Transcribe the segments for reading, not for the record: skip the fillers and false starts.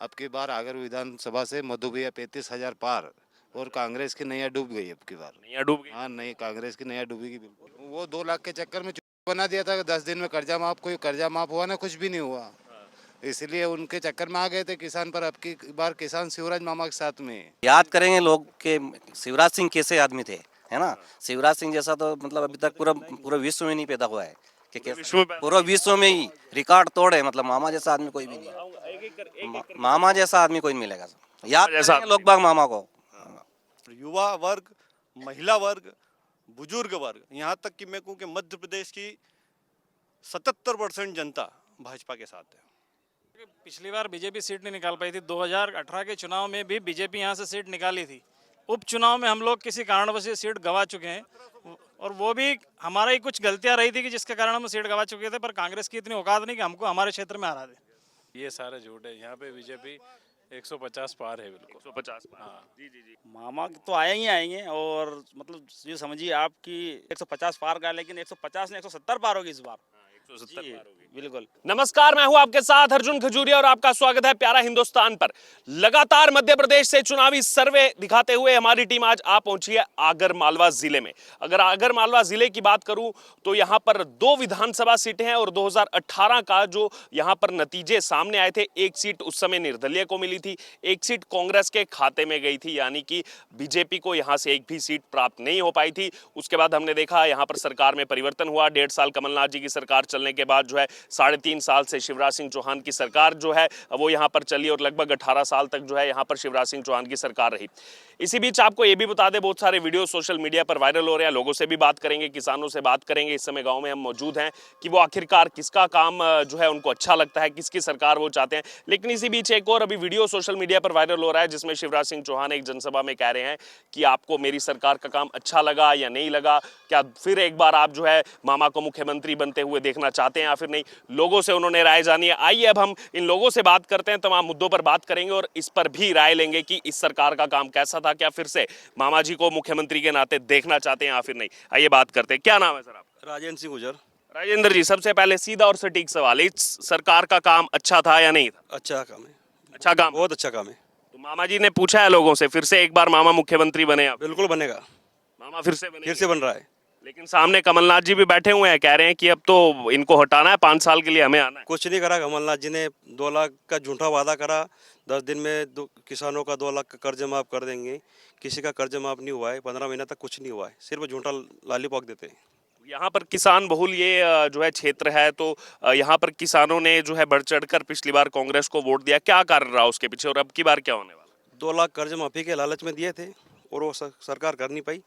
अब की बार आगर विधानसभा से मधु भैया 35,000 पार और कांग्रेस की नैया डूब गई अब की बार। नैया डूब गई। हाँ, नहीं, कांग्रेस की नैया डूबेगी बिल्कुल। वो 2 लाख के चक्कर में बना दिया था कि 10 दिन में कर्जा माफ, कोई कर्जा माफ हुआ ना, कुछ भी नहीं हुआ। इसलिए उनके चक्कर में आ गए थे किसान, पर अब की बार किसान शिवराज मामा के साथ में है। याद करेंगे लोग के शिवराज सिंह कैसे आदमी थे, है ना। शिवराज सिंह जैसा तो मतलब अभी तक पूरा पूरा विश्व में नहीं पैदा हुआ है कि विश्व में कैसे पूरा विश्व में ही रिकॉर्ड तोड़े। मतलब मामा जैसा आदमी कोई भी नहीं है। मामा जैसा आदमी कोई नहीं मिलेगा। याद जैसा करेंगे लोग बाग मामा को। युवा वर्ग, महिला वर्ग, बुजुर्ग वर्ग, यहाँ तक कि मैं कहूँ कि मध्य प्रदेश की 77% जनता भाजपा के साथ है। पिछली बार बीजेपी सीट नहीं निकाल पाई थी। 2018 के चुनाव में भी बीजेपी यहाँ से सीट निकाली थी। उपचुनाव में हम लोग किसी कारणवश ये सीट गंवा चुके हैं और वो भी हमारा ही कुछ गलतियां रही थी कि जिसके कारण हम सीट गंवा चुके थे। पर कांग्रेस की इतनी औकात नहीं कि हमको हमारे क्षेत्र में हरा दे। ये सारा झूठ है। यहाँ पे बीजेपी 150 पार है बिल्कुल। 150 पार। हाँ। जी जी जी। मामा तो आए ही आएंगे और मतलब ये समझिए आप कि 150 पार का, लेकिन 150 ने 170 पार होगी इस बार। 170 जी, पार होगी। बिल्कुल। नमस्कार, मैं हूं आपके साथ अर्जुन खजूरिया और आपका स्वागत है प्यारा हिंदुस्तान पर। लगातार मध्य प्रदेश से चुनावी सर्वे दिखाते हुए हमारी टीम आज आ पहुंची है आगर मालवा जिले में। अगर आगर मालवा जिले की बात करूं तो यहां पर 2 विधानसभा सीटें हैं और 2018 का जो यहां पर नतीजे सामने आए थे, एक सीट उस समय निर्दलीय को मिली थी, एक सीट कांग्रेस के खाते में गई थी, यानी कि बीजेपी को यहां से एक भी सीट प्राप्त नहीं हो पाई थी। उसके बाद हमने देखा यहां पर सरकार में परिवर्तन हुआ। 1.5 साल कमलनाथ जी की सरकार चलने के बाद जो है 3.5 साल से शिवराज सिंह चौहान की सरकार जो है वो यहां पर चली और लगभग 18 साल तक जो है यहां पर शिवराज सिंह चौहान की सरकार रही। इसी बीच आपको ये भी बता दें, बहुत सारे वीडियो सोशल मीडिया पर वायरल हो रहे हैं। लोगों से भी बात करेंगे, किसानों से बात करेंगे। इस समय गांव में हम मौजूद हैं कि वो आखिरकार किसका काम जो है उनको अच्छा लगता है, किसकी सरकार वो चाहते हैं। लेकिन इसी बीच एक और अभी वीडियो सोशल मीडिया पर वायरल हो रहा है जिसमें शिवराज सिंह चौहान एक जनसभा में कह रहे हैं कि आपको मेरी सरकार का काम अच्छा लगा या नहीं लगा, क्या फिर एक बार आप जो है मामा को मुख्यमंत्री बनते हुए देखना चाहते हैं या फिर नहीं। लोगों से उन्होंने राय जानी है। आइए अब हम इन लोगों से बात करते हैं, तमाम मुद्दों पर बात करेंगे और इस पर भी राय लेंगे कि इस सरकार का काम कैसा था, क्या फिर से मामा जी को मुख्यमंत्री के नाते देखना चाहते हैं या फिर नहीं। आइए बात करते हैं। क्या नाम है सर आपका? राजेंद्र सिंह गुजर। राजेंद्र जी, सबसे पहले सीधा और सटीक सवाल, इस सरकार का काम अच्छा था या नहीं था? अच्छा काम है, अच्छा काम। बहुत अच्छा काम है। तो मामा जी ने पूछा है लोगों से फिर से एक बार मामा मुख्यमंत्री बने, अब बिल्कुल बनेगा, मामा फिर से बने? फिर से बन रहा है। लेकिन सामने कमलनाथ जी भी बैठे हुए हैं, कह रहे हैं कि अब तो इनको हटाना है, 5 साल के लिए हमें आना है। कुछ नहीं करा कमलनाथ जी ने। 2 लाख का झूठा वादा करा, 10 दिन में किसानों का 2 लाख का कर्ज माफ कर देंगे। किसी का कर्ज माफ नहीं हुआ है, 15 महीना तक कुछ नहीं हुआ है, सिर्फ झूठा लालीपॉप देते हैं। यहाँ पर किसान बहुल ये जो है क्षेत्र है, तो यहाँ पर किसानों ने जो है बढ़ चढ़कर पिछली बार कांग्रेस को वोट दिया। क्या कारण रहा उसके पीछे और अब की बार क्या होने वाला? 2 लाख कर्ज माफी के लालच में दिए थे और वो सरकार कर नहीं पाई,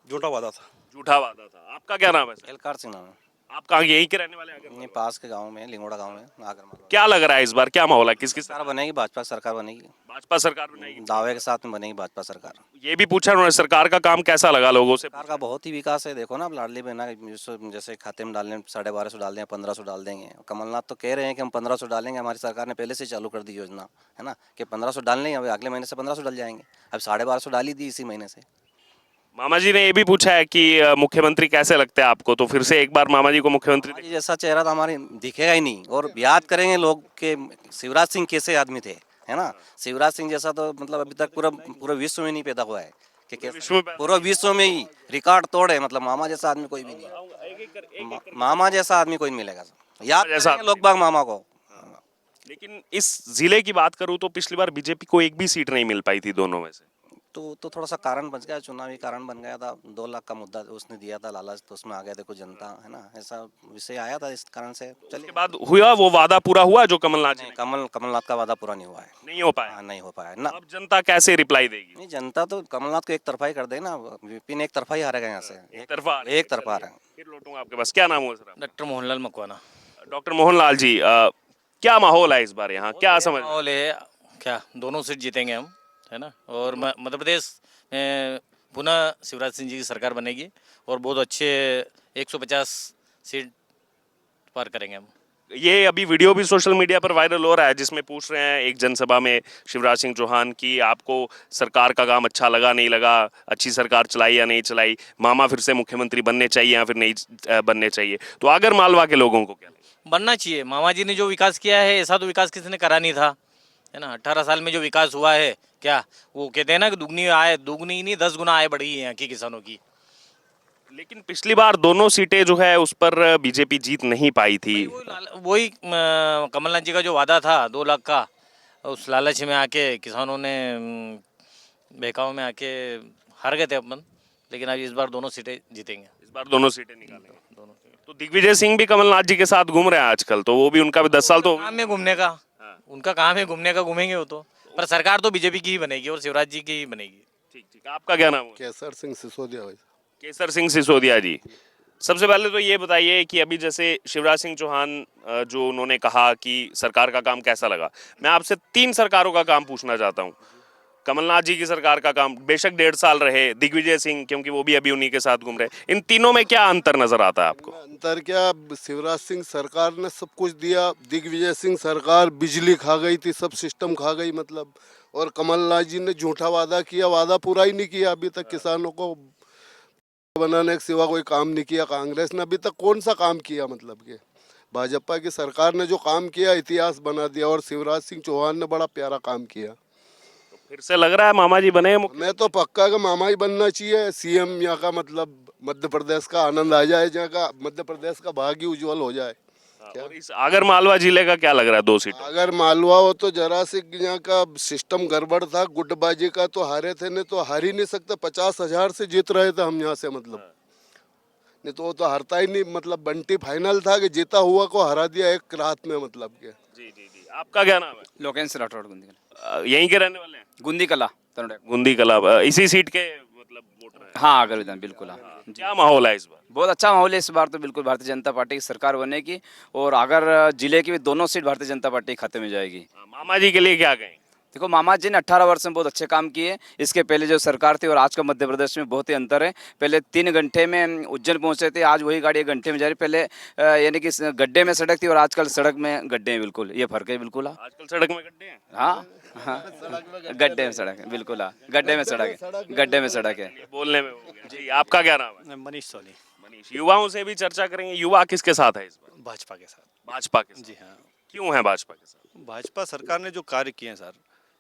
झूठा वादा था। झूठा वादा था। आपका क्या नाम है सर? एलकार सिंह नाम है। आप कहाँ यहीं के रहने वाले? आगर ये पास के गांव में, लिंगोड़ा गांव में आगर मालवा। क्या लग रहा है इस बार क्या माहौल है, किसकी सरकार बनेगी, भाजपा की सरकार बनेगी। भाजपा सरकार बनाएगी? दावे के साथ में बनेगी भाजपा सरकार। ये भी पूछा उन्होंने सरकार का काम कैसा लगा, लोगों से सरकार का बहुत ही विकास है। देखो ना, अब लाडली बहना जैसे खाते में डालने 1250 डाल देंगे, 1500 डाल देंगे। कमलनाथ तो कह रहे हैं कि हम 1500 डालेंगे, हमारी सरकार ने पहले से चालू कर दी योजना, है ना, कि 1500 डालने, अब अगले महीने से 1500 डल जाएंगे। अब 1250 डाली दी इसी महीने से। मामा जी ने ये भी पूछा है कि मुख्यमंत्री कैसे लगते हैं आपको, तो फिर से एक बार मामा जी को मुख्यमंत्री मामा जी जैसा चेहरा तो हमारे दिखेगा ही नहीं। और याद करेंगे लोग के शिवराज सिंह कैसे आदमी थे, है ना। शिवराज सिंह जैसा तो मतलब अभी तक पूरा विश्व में नहीं पैदा हुआ है कि कैसे पूरा विश्व में ही रिकॉर्ड तोड़े। मतलब मामा जैसा आदमी कोई भी नहीं है। मामा जैसा आदमी कोई नहीं मिलेगा। याद करेंगे लोग बाग मामा को। लेकिन इस जिले की बात करूं तो पिछली बार बीजेपी को एक भी सीट नहीं मिल पाई थी दोनों में से। तो थोड़ा सा कारण बच गया, चुनावी कारण बन गया था। 2 लाख का मुद्दा उसने दिया था लालच, तो उसमें आ गया देखो जनता, है ना, ऐसा विषय आया था, इस कारण से। उसके बाद हुआ वो वादा पूरा हुआ जो कमलनाथ जी ने? कमलनाथ का वादा पूरा नहीं हुआ है। नहीं हो पाया? हाँ, नहीं हो पाया ना। अब जनता कैसे रिप्लाई देगी? नहीं, जनता तो कमलनाथ को एक तरफा ही कर दे ना। विपिन एक तरफा ही हारेगा यहाँ से। एक तरफा आ रहा है। फिर लौटूंगा आपके पास। क्या नाम हुआ sir? Doctor Mohanlal Makwana. Doctor Mohanlal ji, क्या माहौल है इस बार यहाँ, क्या समझ? माहौल है क्या, दोनों सीट जीतेंगे हम, है ना। और मध्य प्रदेश में पुनः शिवराज सिंह जी की सरकार बनेगी और बहुत अच्छे 150 सीट पार करेंगे हम। ये अभी वीडियो भी सोशल मीडिया पर वायरल हो रहा है जिसमें पूछ रहे हैं एक जनसभा में शिवराज सिंह चौहान की आपको सरकार का काम अच्छा लगा नहीं लगा, अच्छी सरकार चलाई या नहीं चलाई, मामा फिर से मुख्यमंत्री बनने चाहिए या फिर नहीं बनने चाहिए। तो आगर मालवा के लोगों को क्या लगता है? बनना चाहिए। मामा जी ने जो विकास किया है ऐसा तो विकास किसी ने करा नहीं था, है ना। 18 साल में जो विकास हुआ है, क्या वो कहते हैं ना कि दुगनी नहीं 10 गुना आय बढ़ी है यहाँ की किसानों की। लेकिन पिछली बार दोनों सीटें जो है उस पर बीजेपी जीत नहीं पाई थी। वही कमलनाथ जी का जो वादा था 2 लाख का, उस लालच में आके किसानों ने बहकाव में आके हार गए थे अपन। लेकिन अब इस बार दोनों सीटें जीतेंगे। इस बार दोनों सीटें निकालेंगे। तो दिग्विजय सिंह भी कमलनाथ जी के साथ घूम रहे हैं आजकल, तो वो भी उनका भी 10 साल तो हो गए। काम में घूमने का, उनका काम है घूमने का, घूमेंगे वो तो। पर सरकार तो बीजेपी की ही बनेगी और शिवराज जी की ही बनेगी। ठीक ठीक, आपका क्या नाम है? केसर सिंह सिसोदिया भाई। केसर सिंह सिसोदिया जी, सबसे पहले तो ये बताइए कि अभी जैसे शिवराज सिंह चौहान जो उन्होंने कहा कि सरकार का काम कैसा लगा, मैं आपसे 3 सरकारों का काम पूछना चाहता हूँ। कमलनाथ जी की सरकार का काम बेशक 1.5 साल रहे, दिग्विजय सिंह क्योंकि वो भी अभी उन्हीं के साथ घूम रहे, इन तीनों में क्या अंतर नजर आता है आपको? अंतर क्या, शिवराज सिंह सरकार ने सब कुछ दिया, दिग्विजय सिंह सरकार बिजली खा गई थी, सब सिस्टम खा गई मतलब। और कमलनाथ जी ने झूठा वादा किया, वादा पूरा ही नहीं किया अभी तक। किसानों को बनाने के सिवा कोई काम नहीं किया। कांग्रेस ने अभी तक कौन सा काम किया मतलब कि भाजपा की सरकार ने जो काम किया इतिहास बना दिया। और शिवराज सिंह चौहान ने बड़ा प्यारा काम किया। फिर से लग रहा है मामा जी बने मैं तो पक्का का मामा ही बनना चाहिए सीएम यहाँ का, मतलब मध्य प्रदेश का आनंद आ जाए, जहाँ का मध्य प्रदेश का भाग्य उज्जवल हो जाए। और इस आगर मालवा जिले का क्या लग रहा है 2 सीटों? अगर मालवा हो तो जरा से यहाँ का सिस्टम गड़बड़ था, गुटबाजी का, तो हारे थे, नहीं तो हार ही नहीं सकते। 50,000 से जीत रहे थे हम यहाँ से मतलब। नहीं तो वो तो हारता ही नहीं, मतलब बंटी फाइनल था कि जीता हुआ को हरा दिया एक रात में मतलब के। जी जी जी, आपका क्या नाम है? लोकेश राठौड़ गुंदी कला। यहीं के रहने वाले हैं? गुंदी कला गुंदी कला, इसी सीट के मतलब वोटर हैं? हाँ अगर विधान बिल्कुल। हाँ क्या माहौल है इस बार? बहुत अच्छा माहौल है इस बार तो बिल्कुल भारतीय जनता पार्टी की सरकार बनेगी। और अगर जिले की भी दोनों सीट भारतीय जनता पार्टी के खाते में जाएगी। मामा जी के लिए क्या कहें? देखो मामा जी ने 18 वर्ष में बहुत अच्छे काम किए। इसके पहले जो सरकार थी और आज का मध्य प्रदेश में बहुत ही अंतर है। पहले 3 घंटे में उज्जैन पहुंचते थे, आज वही गाड़ी 1 घंटे में जा रही। पहले यानी कि गड्ढे में सड़क थी और आजकल सड़क में गड्ढे हैं, बिल्कुल ये फर्क है बिल्कुल। आजकल सड़क में गड्ढे हैं? हाँ हाँ गड्ढे में सड़क है बिल्कुल। हाँ गड्ढे में सड़क है, गड्ढे में सड़क है। बोलने में हो गया। जी, आपका क्या नाम है? मनीष सोनी। मनीष, युवाओं से भी चर्चा करेंगे। युवा किसके साथ है इस बार? भाजपा के साथ। भाजपा के साथ? जी हाँ, क्यों है भाजपा के साथ? भाजपा सरकार ने जो कार्य किए हैं सर,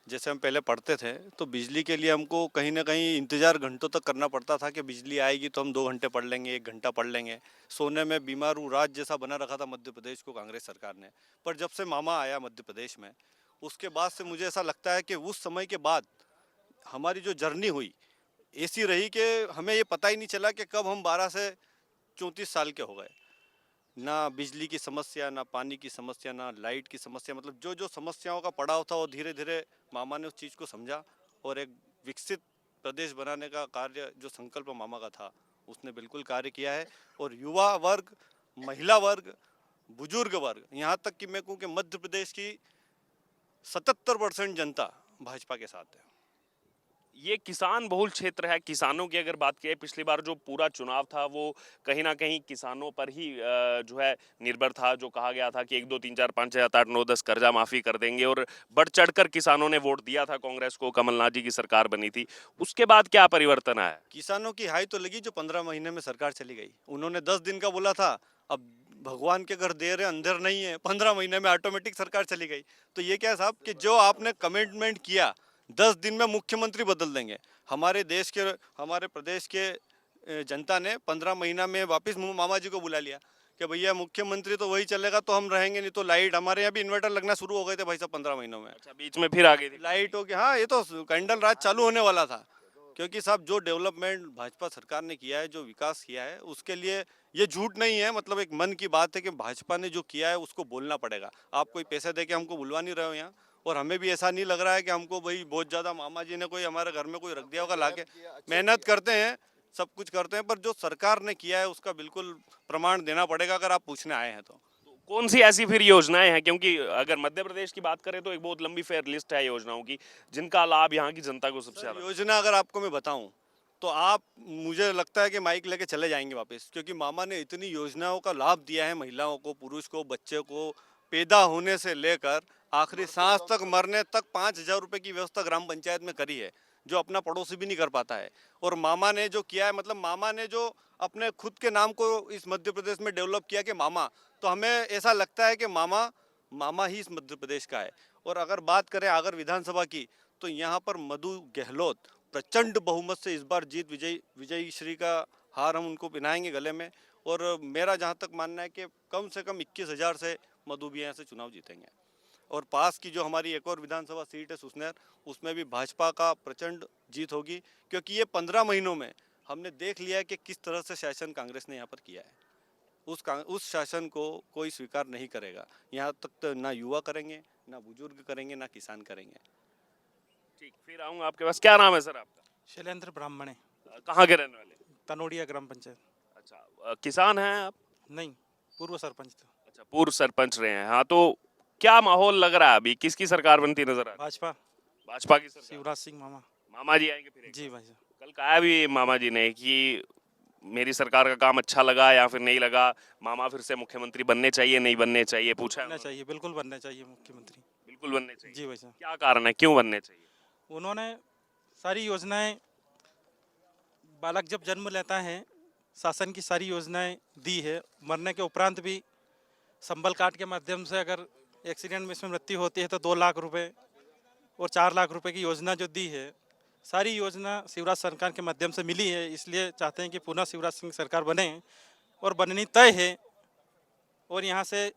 जैसे हम पहले पढ़ते थे तो बिजली के लिए हमको कहीं ना कहीं इंतज़ार घंटों तक करना पड़ता था कि बिजली आएगी तो हम 2 घंटे पढ़ लेंगे, 1 घंटा पढ़ लेंगे। सोने में बीमारू राज्य जैसा बना रखा था मध्य प्रदेश को कांग्रेस सरकार ने। पर जब से मामा आया मध्य प्रदेश में, उसके बाद से मुझे ऐसा लगता है कि उस समय के बाद हमारी जो जर्नी हुई ऐसी रही कि हमें ये पता ही नहीं चला कि कब हम 12 से 34 साल के हो गए। ना बिजली की समस्या, ना पानी की समस्या, ना लाइट की समस्या, मतलब जो जो समस्याओं का पड़ाव था वो धीरे धीरे मामा ने उस चीज़ को समझा और एक विकसित प्रदेश बनाने का कार्य जो संकल्प मामा का था उसने बिल्कुल कार्य किया है। और युवा वर्ग, महिला वर्ग, बुजुर्ग वर्ग, यहाँ तक कि मैं कहूँ कि मध्य प्रदेश की 77% जनता भाजपा के साथ है। ये किसान बहुल क्षेत्र है। किसानों की अगर बात की, पिछली बार जो पूरा चुनाव था वो कहीं ना कहीं किसानों पर ही जो है निर्भर था। जो कहा गया था कि 1 2 3 4 5 6 7 8 9 10 कर्जा माफी कर देंगे, और बढ़ चढ़कर किसानों ने वोट दिया था कांग्रेस को। कमलनाथ जी की सरकार बनी थी, उसके बाद क्या परिवर्तन आया? किसानों की हाई तो लगी जो 15 महीने में सरकार चली गई। उन्होंने 10 दिन का बोला था, अब भगवान के घर देर है अंधेर नहीं है, 15 महीने में ऑटोमेटिक सरकार चली गई। तो ये क्या है साहब कि जो आपने कमिटमेंट किया 10 दिन में मुख्यमंत्री बदल देंगे। हमारे देश के, हमारे प्रदेश के जनता ने 15 महीना में वापस मामा जी को बुला लिया कि भैया मुख्यमंत्री तो वही चलेगा तो हम रहेंगे, नहीं तो लाइट, हमारे यहाँ भी इन्वर्टर लगना शुरू हो गए थे भाई साहब 15 महीनों में। अच्छा, बीच में फिर आ गई थी लाइट हो गया। हाँ, ये तो कैंडल राज चालू होने वाला था। क्योंकि साहब जो डेवलपमेंट भाजपा सरकार ने किया है, जो विकास किया है, उसके लिए ये झूठ नहीं है, मतलब एक मन की बात है कि भाजपा ने जो किया है उसको बोलना पड़ेगा। आप कोई पैसे दे के हमको बुलवा नहीं रहे हो यहाँ, और हमें भी ऐसा नहीं लग रहा है कि हमको भाई बहुत ज़्यादा मामा जी ने कोई हमारे घर में कोई रख दिया होगा लाके। मेहनत करते हैं, सब कुछ करते हैं, पर जो सरकार ने किया है उसका बिल्कुल प्रमाण देना पड़ेगा अगर आप पूछने आए हैं तो। कौन सी ऐसी फिर योजनाएं हैं? क्योंकि अगर मध्य प्रदेश की बात करें तो एक बहुत लंबी फेयर लिस्ट है योजनाओं की, जिनका लाभ यहाँ की जनता को सबसे ज्यादा। योजना अगर आपको मैं बताऊं तो आप, मुझे लगता है कि माइक लेके चले जाएंगे वापस, क्योंकि मामा ने इतनी योजनाओं का लाभ दिया है महिलाओं को, पुरुष को, बच्चे को। पैदा होने से लेकर आखिरी सांस तक, मरने तक 5,000 रुपये की व्यवस्था ग्राम पंचायत में करी है, जो अपना पड़ोसी भी नहीं कर पाता है। और मामा ने जो किया है, मतलब मामा ने जो अपने खुद के नाम को इस मध्य प्रदेश में डेवलप किया कि मामा, तो हमें ऐसा लगता है कि मामा ही इस मध्य प्रदेश का है। और अगर बात करें आगर विधानसभा की, तो यहाँ पर मधु गहलोत प्रचंड बहुमत से इस बार जीत विजयी श्री का हार हम उनको पहनाएंगे गले में। और मेरा जहाँ तक मानना है कि कम से कम 21,000 से मधु भी यहाँ से चुनाव जीतेंगे। और पास की जो हमारी एक और विधानसभा सीट है सुसनेर, उसमें भी भाजपा का प्रचंड जीत होगी, क्योंकि ये 15 महीनों में हमने देख लिया है कि किस तरह से शासन कांग्रेस ने यहाँ पर किया है। उस शासन को कोई स्वीकार नहीं करेगा। यहाँ तक तो ना युवा करेंगे, ना बुजुर्ग करेंगे, ना किसान करेंगे। ठीक, फिर आऊंगा आपके पास। क्या नाम है सर आपका? शैलेंद्र ब्राह्मणे, कहाँ के रहने वाले? तनोड़िया ग्राम पंचायत। अच्छा, किसान हैं आप? नहीं, पूर्व सरपंच था। अच्छा, पूर्व सरपंच रहे हैं। हाँ, तो क्या माहौल लग रहा है अभी? किसकी सरकार बनती नजर आ रही है? भाजपा, भाजपा की सरकार। शिवराज सिंह मामा। मामा जी आएंगे फिर एक जी बार? भाई साहब। कल कहा भी मामा जी ने कि मेरी सरकार का काम अच्छा लगा या फिर नहीं लगा, मामा फिर से मुख्यमंत्री बनने चाहिए नहीं बनने चाहिए, पूछा है बनना उन्होंने? चाहिए, बिल्कुल बनना चाहिए मुख्यमंत्री। बिल्कुल बनने चाहिए। जी भाई साहब। क्या कारण है, क्यों बनने चाहिए? उन्होंने सारी योजनाएं, बालक जब जन्म लेता है शासन की सारी योजनाएं दी है। मरने के उपरांत भी संबल कार्ड के माध्यम से अगर एक्सीडेंट में इसमें मृत्यु होती है तो 2 लाख रुपए और 4 लाख रुपए की योजना जो दी है, सारी योजना शिवराज सरकार के माध्यम से मिली है। इसलिए चाहते हैं कि पुनः शिवराज सिंह सरकार बने और बननी तय है। और यहाँ से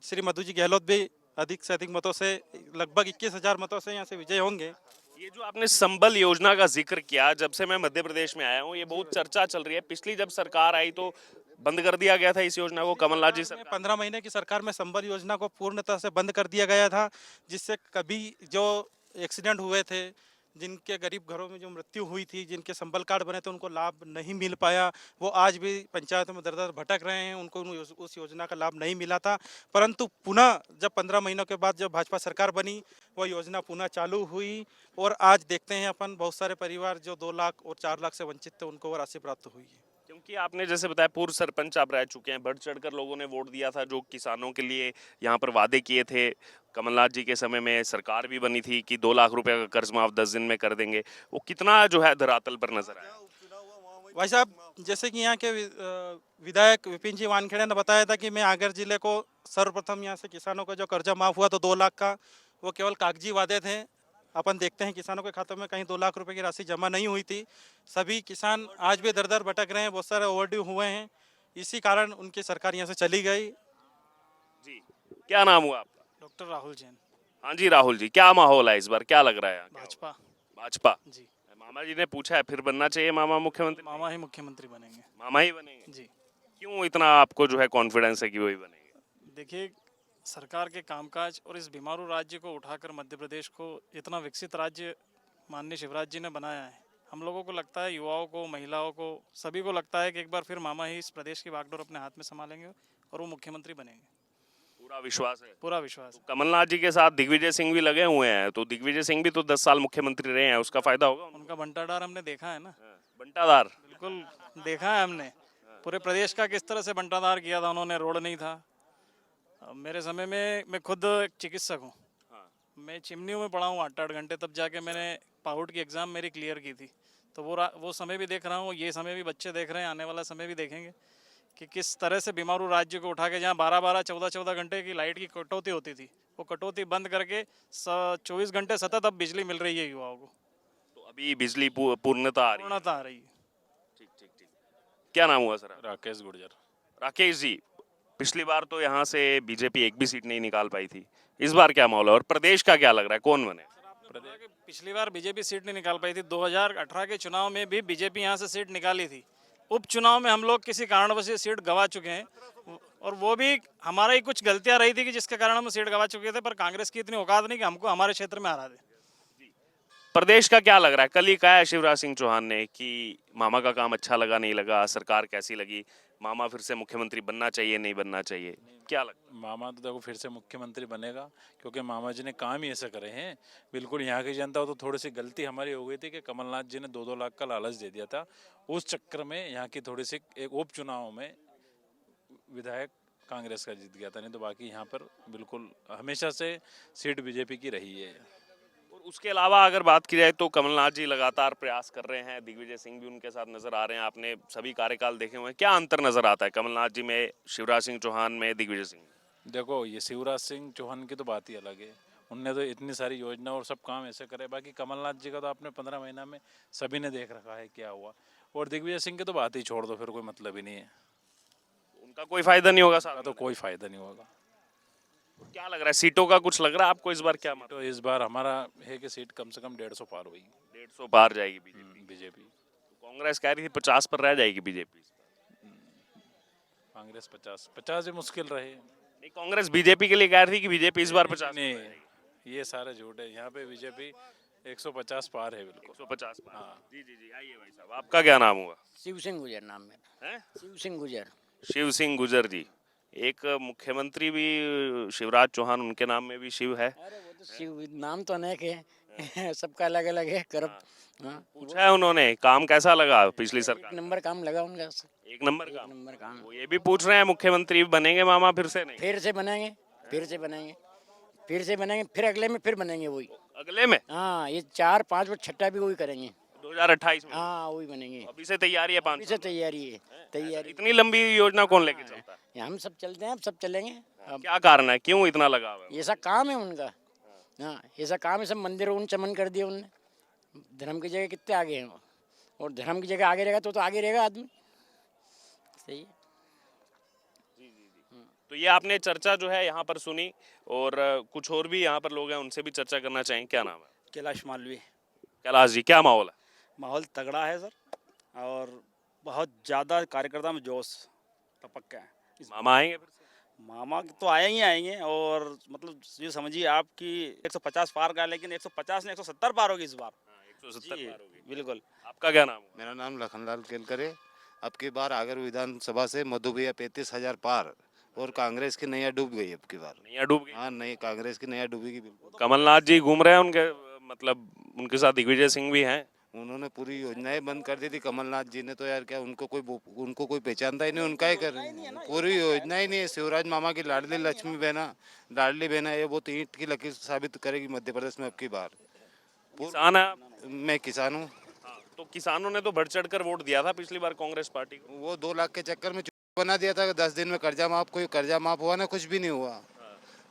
श्री मधु जी गहलोत भी अधिक से अधिक मतों से, लगभग 21,000 मतों से यहाँ से विजय होंगे। ये जो आपने संबल योजना का जिक्र किया, जब से मैं मध्य प्रदेश में आया हूँ ये बहुत चर्चा चल रही है। पिछली जब सरकार आई तो बंद कर दिया गया था इस योजना को, कमलनाथ जी सरकार। 15 महीने की सरकार में संबल योजना को पूर्णतः से बंद कर दिया गया था, जिससे कभी जो एक्सीडेंट हुए थे, जिनके गरीब घरों में जो मृत्यु हुई थी, जिनके संबल कार्ड बने थे, उनको लाभ नहीं मिल पाया। वो आज भी पंचायतों में दर दर भटक रहे हैं, उनको उस योजना का लाभ नहीं मिला था। परंतु पुनः जब 15 महीनों के बाद जब भाजपा सरकार बनी, वो योजना पुनः चालू हुई और आज देखते हैं अपन बहुत सारे परिवार जो 2 लाख और 4 लाख से वंचित थे, उनको वो राशि प्राप्त हुई है। क्योंकि आपने जैसे बताया पूर्व सरपंच आप रह चुके हैं, बढ़ चढ़कर लोगों ने वोट दिया था, जो किसानों के लिए यहाँ पर वादे किए थे। कमलनाथ जी के समय में सरकार भी बनी थी कि 2 लाख रुपए का कर्ज माफ 10 दिन में कर देंगे। वो कितना जो है धरातल पर नजर आया? भाई साहब, जैसे कि यहाँ के विधायक विपिन जी वानखेड़े ने बताया था कि मैं आगर जिले को सर्वप्रथम यहाँ से किसानों का जो कर्जा माफ हुआ तो 2 लाख का, वो केवल कागजी वादे थे। अपन देखते हैं किसानों के खातों में कहीं 2 लाख रुपए की राशि जमा नहीं हुई थी। सभी किसान आज भी दर दर भटक रहे हैं, बहुत सारे ओवरड्यू हुए हैं। इसी कारण उनकी सरकार यहाँ से चली गई। जी, क्या नाम हुआ आपका? डॉक्टर राहुल जैन। हाँ जी राहुल जी, क्या माहौल है इस बार, क्या लग रहा है? भाजपा। भाजपा जी, मामा जी ने पूछा है, फिर बनना चाहिए मामा मुख्यमंत्री? मामा ही मुख्यमंत्री बनेंगे। मामा ही बनेंगे? जी, क्यों इतना आपको जो है कॉन्फिडेंस है कि वही बनेंगे? देखिए, सरकार के कामकाज और इस बीमारू राज्य को उठाकर मध्य प्रदेश को इतना विकसित राज्य माननीय शिवराज जी ने बनाया है। हम लोगों को लगता है, युवाओं को, महिलाओं को, सभी को लगता है कि एक बार फिर मामा ही इस प्रदेश की बागडोर अपने हाथ में संभालेंगे और वो मुख्यमंत्री बनेंगे। पूरा विश्वास है? पूरा विश्वास है। कमलनाथ जी के साथ दिग्विजय सिंह भी लगे हुए हैं, तो दिग्विजय सिंह भी तो 10 साल मुख्यमंत्री रहे हैं, उसका फायदा होगा उनको? उनका बंटाधार हमने देखा है ना। बंटाधार बिल्कुल देखा है हमने, पूरे प्रदेश का किस तरह से बंटाधार किया था उन्होंने। रोड नहीं था। मेरे समय में, मैं खुद एक चिकित्सक हूँ, मैं चिमनियों में पढ़ा हूँ 8-8 घंटे, तब जाके मैंने पाउट की एग्ज़ाम मेरी क्लियर की थी। तो वो समय भी देख रहा हूँ, ये समय भी बच्चे देख रहे हैं, आने वाला समय भी देखेंगे कि किस तरह से बीमारू राज्य को उठा के, जहाँ 12-12, 14-14 घंटे की लाइट की कटौती होती थी, वो कटौती बंद करके 24 घंटे सतत अब बिजली मिल रही है युवाओं को। तो अभी बिजली पूर्णता आ रही है? पूर्णता आ रही है। ठीक ठीक ठीक। क्या नाम हुआ सर? राकेश गुर्जर। राकेश जी, पिछली बार तो यहाँ से बीजेपी एक भी सीट नहीं निकाल पाई थी, इस बार क्या माहौल है और प्रदेश का क्या लग रहा है, कौन बने? पिछली बार बीजेपी सीट नहीं निकाल पाई थी। 2018 के चुनाव में भी बीजेपी यहाँ से सीट निकाली थी। उपचुनाव में हम लोग किसी कारणवश ये सीट गंवा चुके हैं और वो भी हमारा ही कुछ गलतियां रही थी कि जिसके कारण हम सीट गंवा चुके थे, पर कांग्रेस की इतनी औकात नहीं कि हमको हमारे क्षेत्र में हरा दे। प्रदेश का क्या लग रहा है? कल ही कहा है शिवराज सिंह चौहान ने कि मामा का काम अच्छा लगा नहीं लगा, सरकार कैसी लगी, मामा फिर से मुख्यमंत्री बनना चाहिए नहीं बनना चाहिए, क्या लगता है? मामा तो देखो फिर से मुख्यमंत्री बनेगा, क्योंकि मामा जी ने काम ही ऐसे करे हैं। बिल्कुल यहाँ की जनता, तो थोड़ी सी गलती हमारी हो गई थी कि कमलनाथ जी ने 2-2 लाख का लालच दे दिया था। उस चक्कर में यहाँ की थोड़ी सी एक उपचुनाव में विधायक कांग्रेस का जीत गया था, नहीं तो बाकी यहाँ पर बिल्कुल हमेशा से सीट बीजेपी की रही है। और उसके अलावा अगर बात की जाए तो कमलनाथ जी लगातार प्रयास कर रहे हैं, दिग्विजय सिंह भी उनके साथ नजर आ रहे हैं, आपने सभी कार्यकाल देखे हुए हैं, क्या अंतर नजर आता है कमलनाथ जी में, शिवराज सिंह चौहान में, दिग्विजय सिंह में? देखो, ये शिवराज सिंह चौहान की तो बात ही अलग है। उनने तो इतनी सारी योजना और सब काम ऐसे करे। बाकी कमलनाथ जी का तो आपने 15 महीना में सभी ने देख रखा है क्या हुआ। और दिग्विजय सिंह की तो बात ही छोड़ दो, फिर कोई मतलब ही नहीं है। उनका कोई फायदा नहीं होगा का साथ तो कोई फायदा नहीं होगा। में। क्या लग रहा है, सीटों का कुछ लग रहा है आपको इस बार? क्या तो इस बार हमारा है कि सीट कम से कम 150 पार होगी 150 पार जाएगी बीजेपी? बीजेपी। कांग्रेस कह रही थी 50 पर रह जाएगी बीजेपी। कांग्रेस 50 ही मुश्किल रहे। नहीं, कांग्रेस बीजेपी के लिए कह रही थी कि बीजेपी इस बार 50 नहीं, ये सारे झूठ है। यहाँ पे बीजेपी 150 पार है बिल्कुल। 150 पार। हाँ। जी जी जी, आइए भाई साहब, आपका क्या नाम हुआ? शिव सिंह गुजर नाम मेरा। हैं? शिव सिंह गुजर। शिव सिंह गुजर जी। एक मुख्यमंत्री भी शिवराज चौहान, उनके नाम में भी शिव है। अरे वो तो शिव नाम तो अनेक है सबका अलग अलग है। करप हाँ, पूछा है उन्होंने, काम कैसा लगा पिछली एक सरकार? नंबर काम लगा उनका। एक नंबर एक काम। नंबर काम। वो ये भी पूछ रहे हैं मुख्यमंत्री बनेंगे मामा फिर से? नहीं, फिर से बनेंगे, फिर से बनेंगे, फिर से बनेंगे, फिर अगले में फिर बनेंगे वही। अगले में हाँ, ये 4 5 और छठा भी वही करेंगे। 2028 में? हाँ वही बनेंगे। अभी से तैयारी है? 5 अभी से तैयारी है, तैयारी। इतनी लंबी योजना कौन लेके चलता है? ये हम सब चलते हैं, अब सब चलेंगे। अब क्या कारण है, क्यों इतना लगाव है? ऐसा काम है उनका। हाँ, ऐसा काम है। सब मंदिरों उन चमन कर दिया उनने। धर्म की जगह कितने आगे हैं वो। और धर्म की जगह आगे रहेगा तो आगे रहेगा आदमी। सही है। तो ये आपने चर्चा जो है यहाँ पर सुनी, और कुछ और भी यहाँ पर लोग हैं, उनसे भी चर्चा करना चाहेंगे। क्या नाम है? कैलाश मालवी। कैलाश जी, क्या माहौल है? माहौल तगड़ा है सर, और बहुत ज़्यादा कार्यकर्ता में जोश टपक का है। मामा आएंगे फिर से? मामा तो आएंगे, और मतलब ये समझिए आपकी 150 पार का, लेकिन 150 ने 170 पार होगी इस बार। 170 जी, पार होगी। बिल्कुल। आपका क्या नाम है? मेरा नाम लखनलाल केलकर है। अब की बार आगर विधानसभा से मधु भैया 35,000 पार, और कांग्रेस की नैया डूब गई अब की बार। नैया डूब गई? हाँ, नहीं, कांग्रेस की नैया डूबेगी बिल्कुल। कमलनाथ जी घूम रहे हैं उनके, मतलब उनके साथ दिग्विजय सिंह भी हैं। उन्होंने पूरी योजनाएं बंद कर दी थी कमलनाथ जी ने, तो यार क्या उनको कोई पहचानता ही नहीं, उनका ही कर रहे हैं। पूरी योजना ही नहीं है। शिवराज मामा की लाडली लक्ष्मी बहना, लाडली बहना, ये बहुत ईंट की लकीर साबित करेगी मध्य प्रदेश में अब की बार। किसान है आप? मैं किसान हूँ। तो किसानों ने तो बढ़ चढ़ कर वोट दिया था पिछली बार कांग्रेस पार्टी को। वो 2 लाख के चक्कर में बना दिया था कि 10 दिन में कर्जा माफ। कोई कर्जा माफ हुआ ना, कुछ भी नहीं हुआ।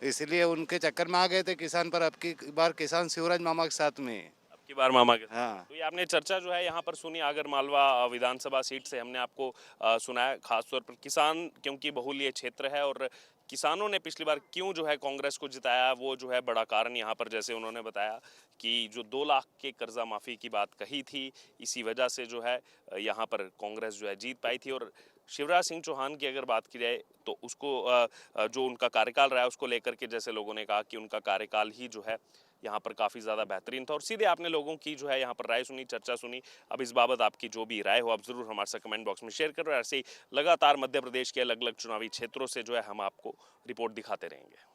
इसलिए उनके चक्कर में आ गए थे किसान। पर अब की बार किसान शिवराज मामा के साथ में है। अब की बार मामा के साथ। हाँ। तो ये आपने चर्चा जो है यहाँ पर सुनी, आगर मालवा विधानसभा सीट से हमने आपको सुनाया। खासतौर पर किसान, क्योंकि बहुल्य क्षेत्र है, और किसानों ने पिछली बार क्यों जो है कांग्रेस को जिताया, वो जो है बड़ा कारण यहाँ पर, जैसे उन्होंने बताया कि जो 2 लाख के कर्जा माफ़ी की बात कही थी, इसी वजह से जो है यहाँ पर कांग्रेस जो है जीत पाई थी। और शिवराज सिंह चौहान की अगर बात की जाए तो उसको जो उनका कार्यकाल रहा है उसको लेकर के, जैसे लोगों ने कहा कि उनका कार्यकाल ही जो है यहाँ पर काफ़ी ज़्यादा बेहतरीन था। और सीधे आपने लोगों की जो है यहाँ पर राय सुनी, चर्चा सुनी। अब इस बाबत आपकी जो भी राय हो आप ज़रूर हमारे साथ कमेंट बॉक्स में शेयर करो। ऐसे ही लगातार मध्य प्रदेश के अलग अलग चुनावी क्षेत्रों से जो है हम आपको रिपोर्ट दिखाते रहेंगे।